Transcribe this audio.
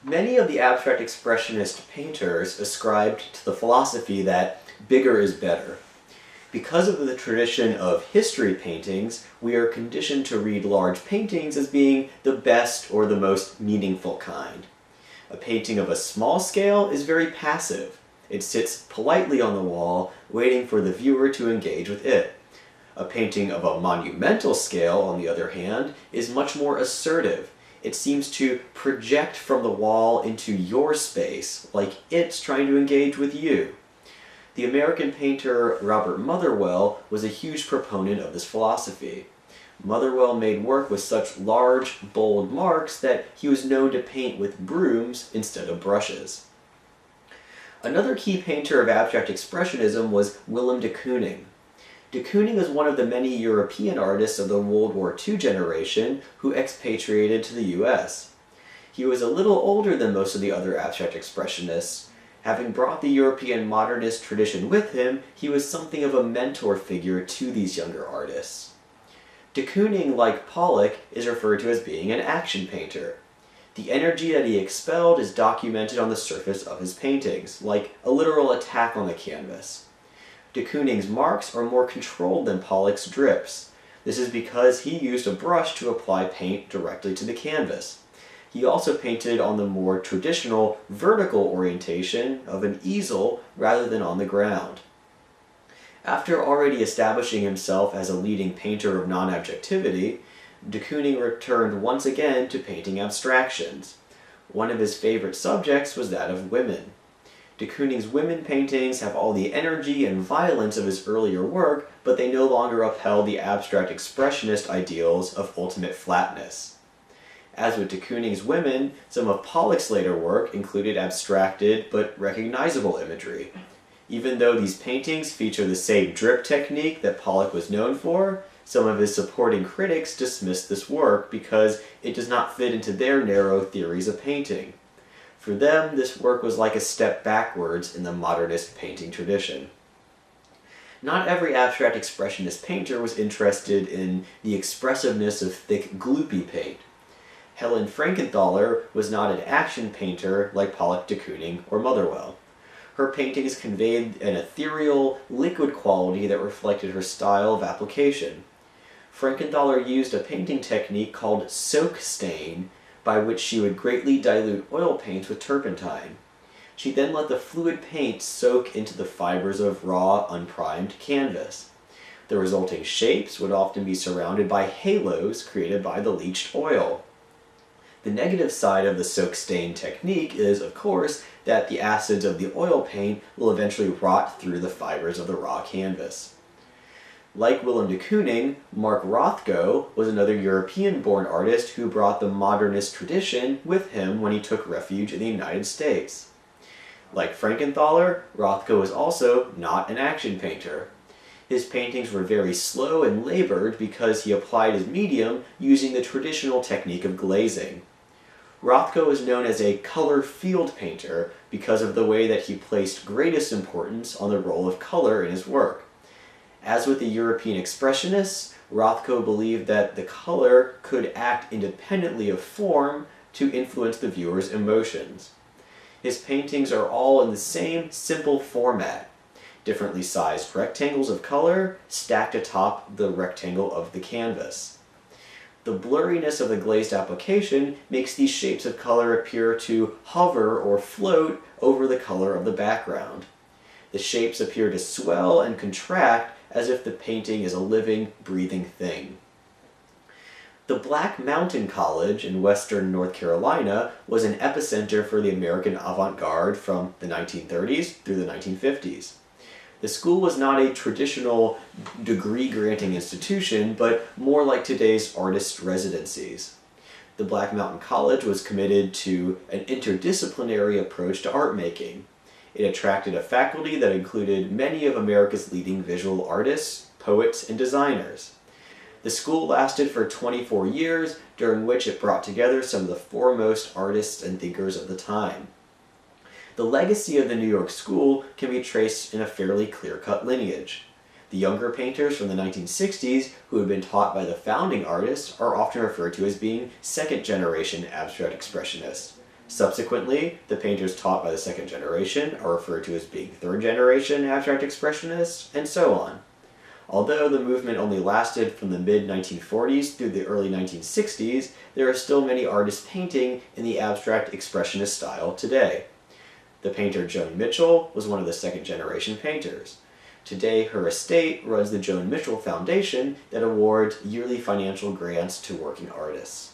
Many of the abstract expressionist painters ascribed to the philosophy that bigger is better. Because of the tradition of history paintings, we are conditioned to read large paintings as being the best or the most meaningful kind. A painting of a small scale is very passive. It sits politely on the wall, waiting for the viewer to engage with it. A painting of a monumental scale, on the other hand, is much more assertive. It seems to project from the wall into your space, like it's trying to engage with you. The American painter Robert Motherwell was a huge proponent of this philosophy. Motherwell made work with such large, bold marks that he was known to paint with brooms instead of brushes. Another key painter of abstract expressionism was Willem de Kooning. De Kooning is one of the many European artists of the World War II generation who expatriated to the US. He was a little older than most of the other abstract expressionists. Having brought the European modernist tradition with him, he was something of a mentor figure to these younger artists. De Kooning, like Pollock, is referred to as being an action painter. The energy that he expelled is documented on the surface of his paintings, like a literal attack on the canvas. De Kooning's marks are more controlled than Pollock's drips. This is because he used a brush to apply paint directly to the canvas. He also painted on the more traditional vertical orientation of an easel rather than on the ground. After already establishing himself as a leading painter of non-objectivity, de Kooning returned once again to painting abstractions. One of his favorite subjects was that of women. De Kooning's women paintings have all the energy and violence of his earlier work, but they no longer upheld the abstract expressionist ideals of ultimate flatness. As with de Kooning's women, some of Pollock's later work included abstracted but recognizable imagery. Even though these paintings feature the same drip technique that Pollock was known for, some of his supporting critics dismissed this work because it does not fit into their narrow theories of painting. For them, this work was like a step backwards in the modernist painting tradition. Not every abstract expressionist painter was interested in the expressiveness of thick, gloopy paint. Helen Frankenthaler was not an action painter like Pollock, de Kooning, or Motherwell. Her paintings conveyed an ethereal, liquid quality that reflected her style of application. Frankenthaler used a painting technique called soak stain, by which she would greatly dilute oil paints with turpentine. She then let the fluid paint soak into the fibers of raw, unprimed canvas. The resulting shapes would often be surrounded by halos created by the leached oil. The negative side of the soak stain technique is, of course, that the acids of the oil paint will eventually rot through the fibers of the raw canvas. Like Willem de Kooning, Mark Rothko was another European-born artist who brought the modernist tradition with him when he took refuge in the United States. Like Frankenthaler, Rothko was also not an action painter. His paintings were very slow and labored because he applied his medium using the traditional technique of glazing. Rothko is known as a color field painter because of the way that he placed greatest importance on the role of color in his work. As with the European Expressionists, Rothko believed that the color could act independently of form to influence the viewer's emotions. His paintings are all in the same simple format, differently sized rectangles of color stacked atop the rectangle of the canvas. The blurriness of the glazed application makes these shapes of color appear to hover or float over the color of the background. The shapes appear to swell and contract as if the painting is a living, breathing thing. The Black Mountain College in western North Carolina was an epicenter for the American avant-garde from the 1930s through the 1950s. The school was not a traditional degree-granting institution, but more like today's artist residencies. The Black Mountain College was committed to an interdisciplinary approach to art making. It attracted a faculty that included many of America's leading visual artists, poets, and designers. The school lasted for 24 years, during which it brought together some of the foremost artists and thinkers of the time. The legacy of the New York School can be traced in a fairly clear-cut lineage. The younger painters from the 1960s who had been taught by the founding artists are often referred to as being second-generation abstract expressionists. Subsequently, the painters taught by the second generation are referred to as being third generation abstract expressionists, and so on. Although the movement only lasted from the mid-1940s through the early 1960s, there are still many artists painting in the abstract expressionist style today. The painter Joan Mitchell was one of the second-generation painters. Today, her estate runs the Joan Mitchell Foundation that awards yearly financial grants to working artists.